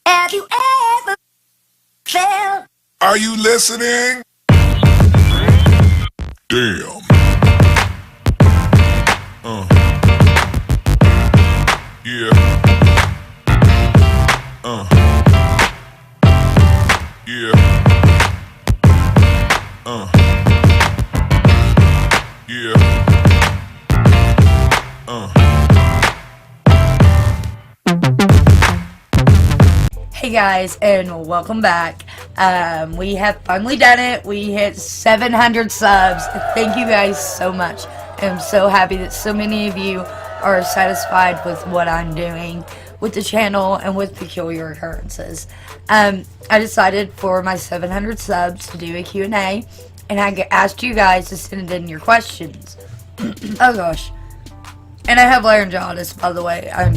Have you ever felt? Are you listening? Damn. Yeah. Yeah. Yeah. Hey guys, and welcome back. We have finally done it. We hit 700 subs. Thank you guys so much. I'm so happy that so many of you are satisfied with what I'm doing with the channel and with Peculiar Occurrences. I decided for my 700 subs to do a Q&A, and I asked you guys to send in your questions. Oh gosh. And I have laryngitis, by the way. I'm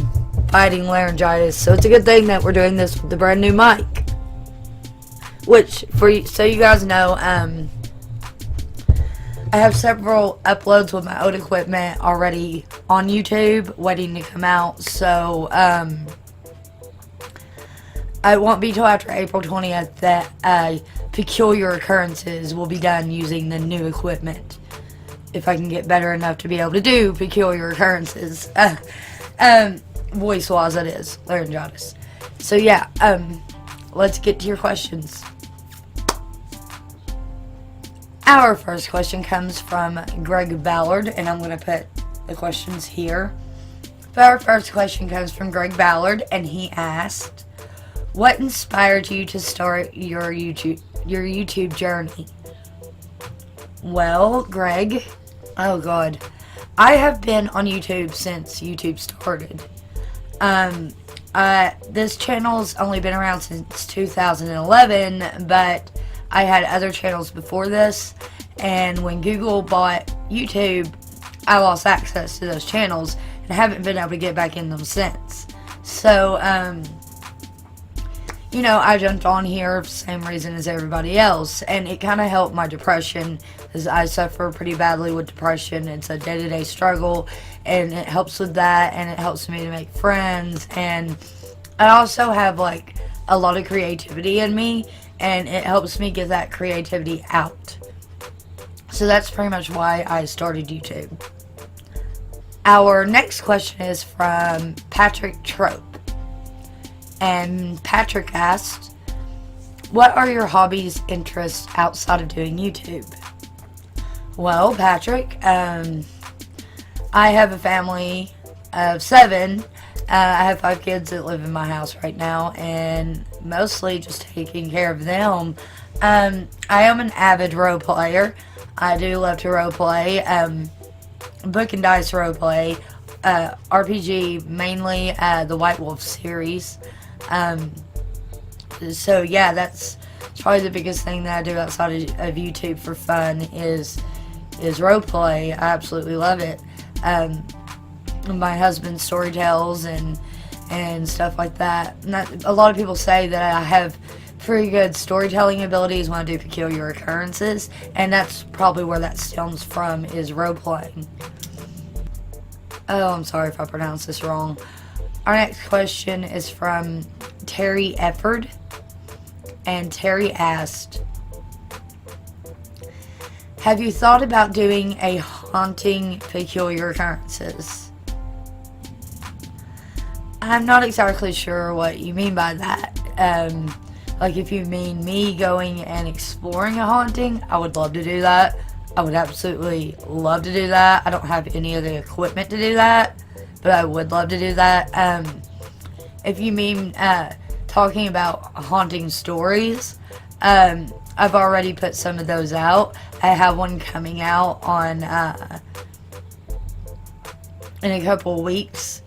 fighting laryngitis, so it's a good thing that we're doing this with the brand new mic. Which, so you guys know, I have several uploads with my old equipment already on YouTube, waiting to come out. So, it won't be till after April 20th that Peculiar Occurrences will be done using the new equipment. If I can get better enough to be able to do Peculiar Occurrences. Voice-wise, that is. Laryngitis. So, yeah, let's get to your questions. Our first question comes from Greg Ballard, and I'm going to put the questions here. Our first question comes from Greg Ballard, and he asked, what inspired you to start your YouTube journey? Well, Greg, oh god, I have been on YouTube since YouTube started. This channel's only been around since 2011, but I had other channels before this, and when Google bought YouTube, I lost access to those channels, and haven't been able to get back in them since. So, you know, I jumped on here for the same reason as everybody else, and it kind of helped my depression, because I suffer pretty badly with depression. It's a day-to-day struggle, and it helps with that, and it helps me to make friends, and I also have, like, a lot of creativity in me, and it helps me get that creativity out. So that's pretty much why I started YouTube. Our next question is from Patrick Trope. And Patrick asked, what are your hobbies, interests outside of doing YouTube? Well, Patrick, I have a family of 7. I have 5 kids that live in my house right now, and mostly just taking care of them. I am an avid role player. I do love to role play, book and dice role play, RPG, mainly the White Wolf series. So yeah, that's probably the biggest thing that I do outside of YouTube for fun is roleplay. I absolutely love it. My husband storytells and stuff like that. A lot of people say that I have pretty good storytelling abilities when I do Peculiar Occurrences, and that's probably where that stems from, is roleplaying. Oh, I'm sorry if I pronounced this wrong. Our next question is from Terry Efford, and Terry asked, have you thought about doing a haunting Peculiar Occurrences? I'm not exactly sure what you mean by that. Like, if you mean me going and exploring a haunting, I would love to do that. I would absolutely love to do that. I don't have any of the equipment to do that, but I would love to do that. If you mean talking about haunting stories, I've already put some of those out. I have one coming out on in a couple weeks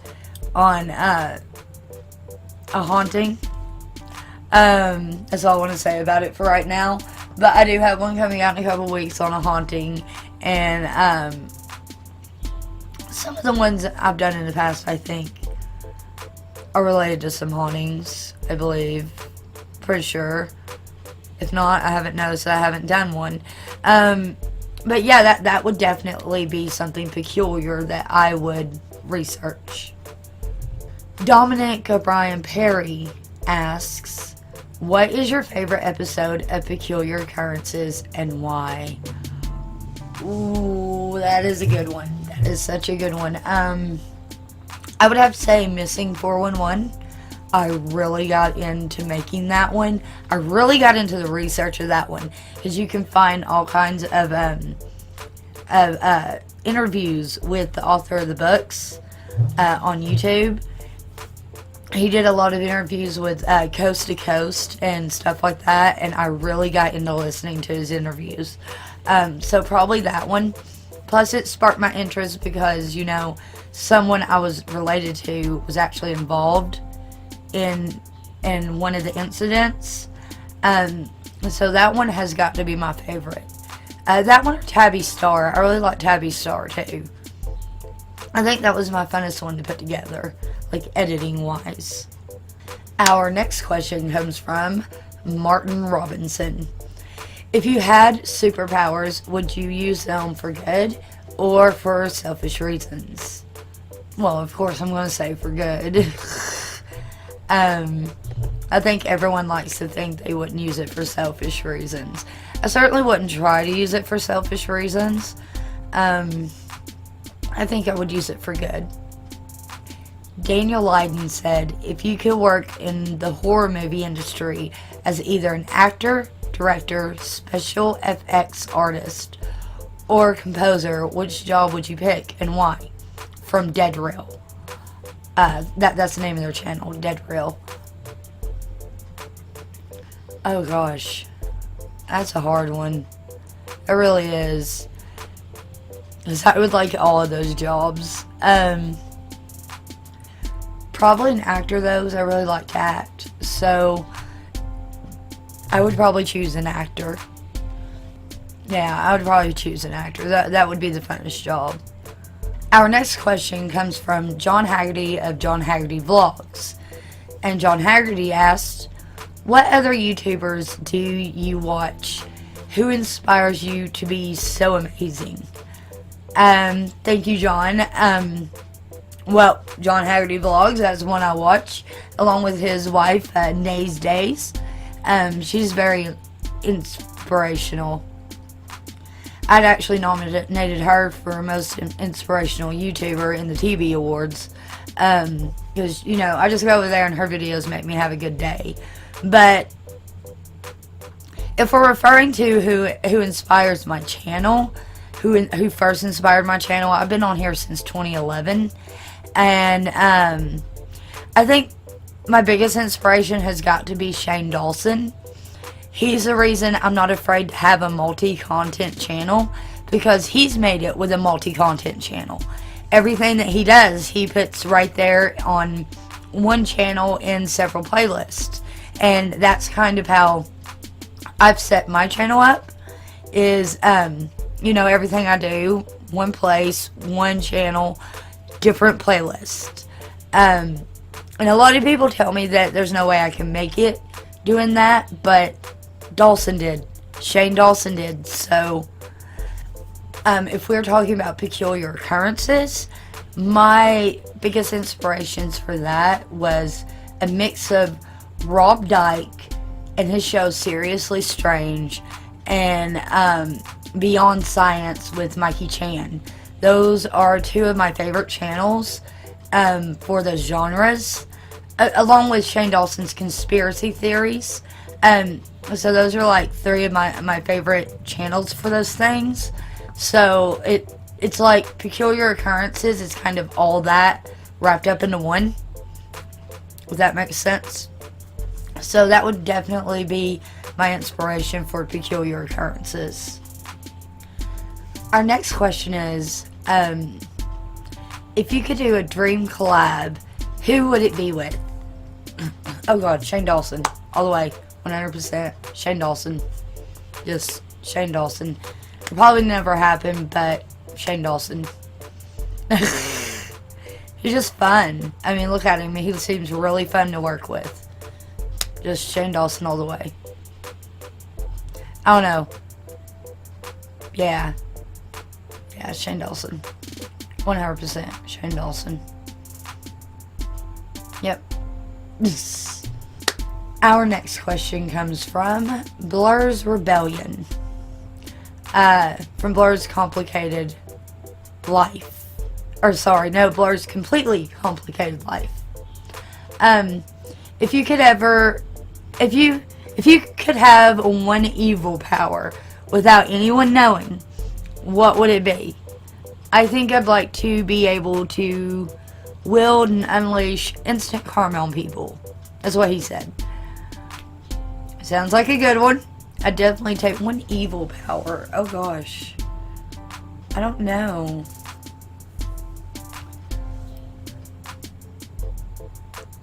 on a haunting. That's all I want to say about it for right now. But I do have one coming out in a couple weeks on a haunting, and some of the ones I've done in the past, I think, are related to some hauntings, I believe. Pretty sure. If not, I haven't noticed that I haven't done one. But yeah, that would definitely be something peculiar that I would research. Dominic O'Brien Perry asks, what is your favorite episode of Peculiar Occurrences and why? Ooh, that is a good one. That is such a good one. I would have to say Missing 411. I really got into making that one. I really got into the research of that one because you can find all kinds of interviews with the author of the books on YouTube. He did a lot of interviews with Coast to Coast and stuff like that, and I really got into listening to his interviews. So probably that one. Plus, it sparked my interest because, you know, someone I was related to was actually involved in one of the incidents. So that one has got to be my favorite. That one or Tabby Star. I really like Tabby Star too. I think that was my funnest one to put together, like editing wise. Our next question comes from Martin Robinson. If you had superpowers, would you use them for good or for selfish reasons? Well, of course I'm going to say for good. I think everyone likes to think they wouldn't use it for selfish reasons. I certainly wouldn't try to use it for selfish reasons. I think I would use it for good. Daniel Leiden said, if you could work in the horror movie industry as either an actor, director, special FX artist, or composer, which job would you pick and why? From Dead Real. That's the name of their channel, Dead Real. Oh gosh, that's a hard one. It really is. 'Cause I would like all of those jobs. Probably an actor though, 'cause I really like to act. So I would probably choose an actor. Yeah, I would probably choose an actor. That would be the funnest job. Our next question comes from John Haggerty of John Haggerty Vlogs. And John Haggerty asked, what other YouTubers do you watch? Who inspires you to be so amazing? Thank you, John. Well, John Haggerty Vlogs, that's one I watch, along with his wife, Nays Days. She's very inspirational. I'd actually nominated her for most inspirational YouTuber in the TV Awards. Because, you know, I just go over there and her videos make me have a good day. But if we're referring to who inspires my channel, who first inspired my channel, I've been on here since 2011. And I think my biggest inspiration has got to be Shane Dawson. He's the reason I'm not afraid to have a multi-content channel, because he's made it with a multi-content channel. Everything that he does, he puts right there on one channel in several playlists. And that's kind of how I've set my channel up, is, you know, everything I do, one place, one channel, different playlist. And a lot of people tell me that there's no way I can make it doing that, but Dawson did. Shane Dawson did. So, if we're talking about Peculiar Occurrences, my biggest inspirations for that was a mix of Rob Dyke and his show Seriously Strange, and Beyond Science with Mikey Chan. Those are two of my favorite channels for those genres, along with Shane Dawson's conspiracy theories. So those are like three of my favorite channels for those things. So it's like Peculiar Occurrences is kind of all that wrapped up into one, if that makes sense. So that would definitely be my inspiration for Peculiar Occurrences. Our next question is, if you could do a dream collab, who would it be with? Oh god, Shane Dawson. All the way. 100%. Shane Dawson. Just Shane Dawson. It'll probably never happen, but Shane Dawson. He's just fun. I mean, look at him. He seems really fun to work with. Just Shane Dawson all the way. I don't know. Yeah. Yeah, Shane Dawson. 100% Shane Dawson. Yep. Our next question comes from Blur's Rebellion. From Blur's Complicated Life. Or sorry, no, Blur's Completely Complicated Life. If you could have one evil power without anyone knowing, what would it be? I think I'd like to be able to wield and unleash instant karma on people. That's what he said. Sounds like a good one. I'd definitely take one evil power. Oh gosh. I don't know.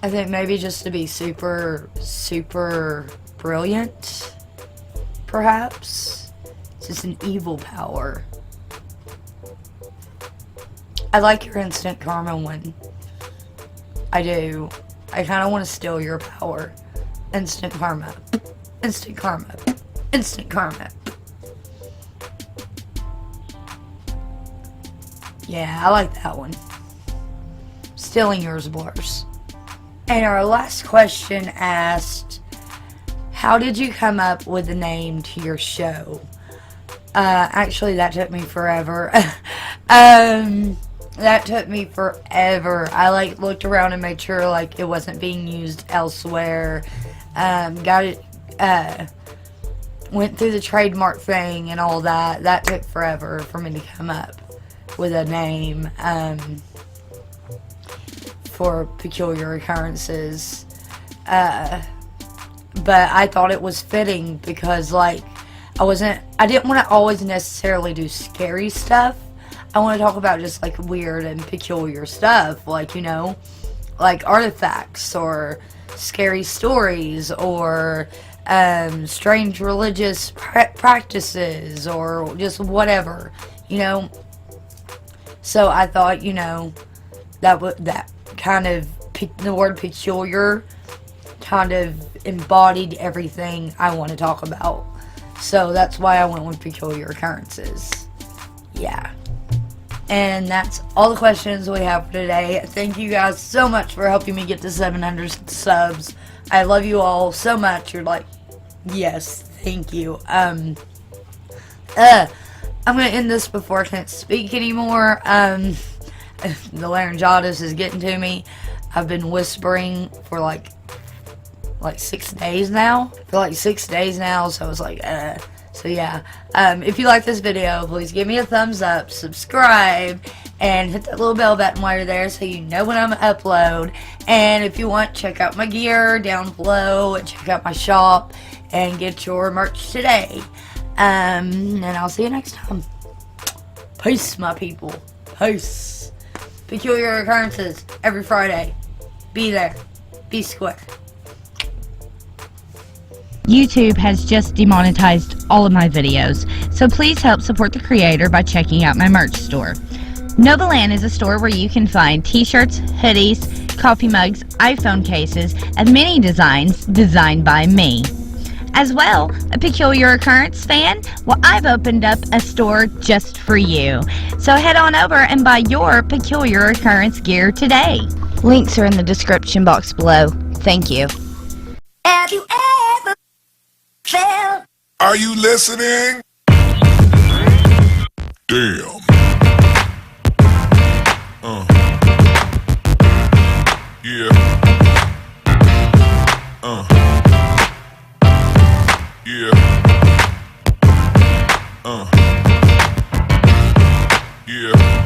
I think maybe just to be super, super brilliant. Perhaps. It's just an evil power. I like your instant karma one. I do. I kind of want to steal your power. Instant karma. Instant karma. Instant karma. Yeah, I like that one. Stealing yours, Blurs. And our last question asked, how did you come up with the name to your show? Actually, that took me forever. That took me forever. I looked around and made sure it wasn't being used elsewhere. Got it. Went through the trademark thing and all that. That took forever for me to come up with a name for Peculiar Occurrences. But I thought it was fitting because I didn't want to always necessarily do scary stuff. I want to talk about just weird and peculiar stuff, like artifacts or scary stories or strange religious practices or just whatever, So I thought, that kind of the word peculiar kind of embodied everything I want to talk about. So that's why I went with Peculiar Occurrences. Yeah. And that's all the questions we have for today. Thank you guys so much for helping me get to 700 subs. I love you all so much. You're yes, thank you. I'm gonna end this before I can't speak anymore. The laryngitis is getting to me. I've been whispering for like 6 days now. So it's so yeah, if you like this video, please give me a thumbs up, subscribe, and hit that little bell button while you're there so you know when I'm upload. And if you want, check out my gear down below and check out my shop and get your merch today. And I'll see you next time. Peace, my people. Peace. Peculiar Occurrences every Friday. Be there. Be square. YouTube has just demonetized all of my videos, so please help support the creator by checking out my merch store. Novaland is a store where you can find t-shirts, hoodies, coffee mugs, iPhone cases, and many designs designed by me. As well, a Peculiar Occurrence fan? Well, I've opened up a store just for you. So head on over and buy your Peculiar Occurrence gear today. Links are in the description box below. Thank you. Have you ever felt? Are you listening? Damn. Yeah. Yeah. Yeah.